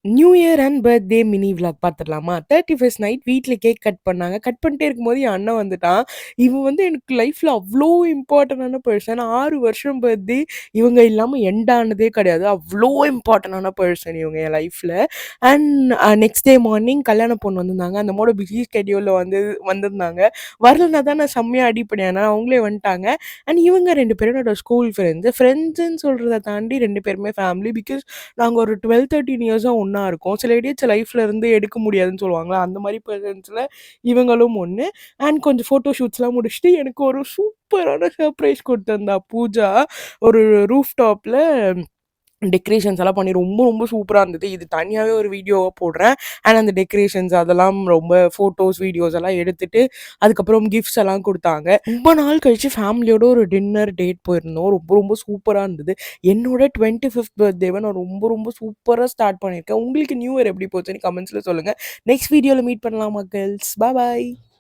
New year and birthday mini vlog பார்த்துடலாமா? 31st night வீட்ல cake cut பண்ணாங்க. Cut பண்ணிட்டே இருக்கும்போது என் அண்ணன் வந்துட்டான். இவன் வந்து எனக்கு லைஃப்ல அவ்ளோ இம்பார்ட்டன்டான பெர்சன். 6 வருஷம் பர்த்டே இவங்க இல்லாம எண்ட் ஆனதே கிடையாது. அவ்ளோ இம்பார்ட்டன்டான பெர்சன் இவங்க என் லைஃப்ல. அண்ட் நெக்ஸ்ட் டே மார்னிங் கல்யாண பொண்ணு வந்திருந்தாங்க. அந்த அம்மாவோட பிஸி ஸ்கெட்யூல்ல வந்திருந்தாங்க. வரலனா தான் நான் செம்மையா அடிப்பேன். ஆனா அவங்களே வந்துட்டாங்க. அண்ட் இவங்க 2 பேரும் என்னோட ஸ்கூல் ஃப்ரெண்ட்ஸ். ஃப்ரெண்ட்ஸ்ன்னு சொல்றத தாண்டி 2 பேருமே ஃபேமிலி. பிகாஸ் நாங்க ஒரு 12, 13 இயர்ஸா ஒண்ணா இருக்கோம். சில இடியட்ஸ் லைஃப்ல இருந்து எடுக்க முடியாதுன்னு சொல்லுவாங்கல்ல, அந்த மாரி பெர்சன்ஸ்ல இவங்களும் ஒண்ணு. அண்ட் கொஞ்சம் ஃபோட்டோ ஷூட்ஸ்லாம் முடிச்சுட்டு எனக்கு ஒரு சூப்பரான சர்ப்ரைஸ் குடுத்திருந்தா பூஜா. ஒரு ரூஃப் டாப்ல டெக்கரேஷன்ஸ் எல்லாம் பண்ணி ரொம்ப ரொம்ப சூப்பரா இருந்தது. இது தனியாவே ஒரு வீடியோவா போடுறேன். அண்ட் அந்த டெக்கரேஷன்ஸ் அதெல்லாம் ரொம்ப ஃபோட்டோஸ், வீடியோஸ் எல்லாம் எடுத்துட்டு, அதுக்கப்புறம் கிஃப்ட்ஸ் எல்லாம் குடுத்தாங்க. ரொம்ப நாள் கழிச்சு ஃபேமிலியோட ஒரு டின்னர் டேட் போயிருந்தோம். ரொம்ப ரொம்ப சூப்பரா இருந்தது. என்னோட 25th பர்த்டேவ நான் ரொம்ப ரொம்ப சூப்பரா ஸ்டார்ட் பண்ணியிருக்கேன். உங்களுக்கு நியூ இயர் எப்படி போச்சுன்னு கமெண்ட்ஸ்ல சொல்லுங்க. நெக்ஸ்ட் வீடியோல மீட் பண்ணலாம் மக்கள்ஸ். பாய்.